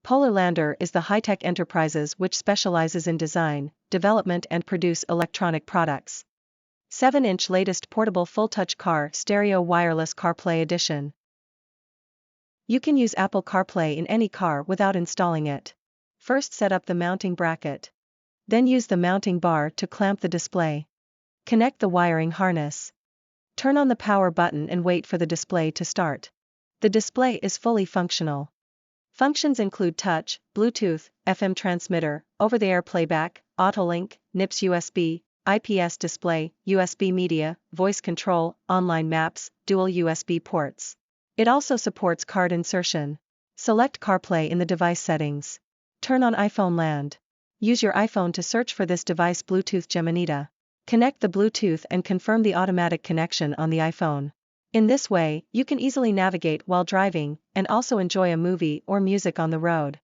Polarlander is the high-tech enterprises which specializes in design, development and produce electronic products. 7-inch latest portable full-touch car stereo wireless CarPlay edition. You can use Apple CarPlay in any car without installing it. First set up the mounting bracket. Then use the mounting bar to clamp the display. Connect the wiring harness. Turn on the power button and wait for the display to start. The display is fully functional. Functions include touch, Bluetooth, FM transmitter, over-the-air playback, Autolink, NIPS USB, IPS display, USB media, voice control, online maps, dual USB ports. It also supports card insertion. Select CarPlay in the device settings. Turn on iPhone Land. Use your iPhone to search for this device Bluetooth Geminita. Connect the Bluetooth and confirm the automatic connection on the iPhone. In this way, you can easily navigate while driving, and also enjoy a movie or music on the road.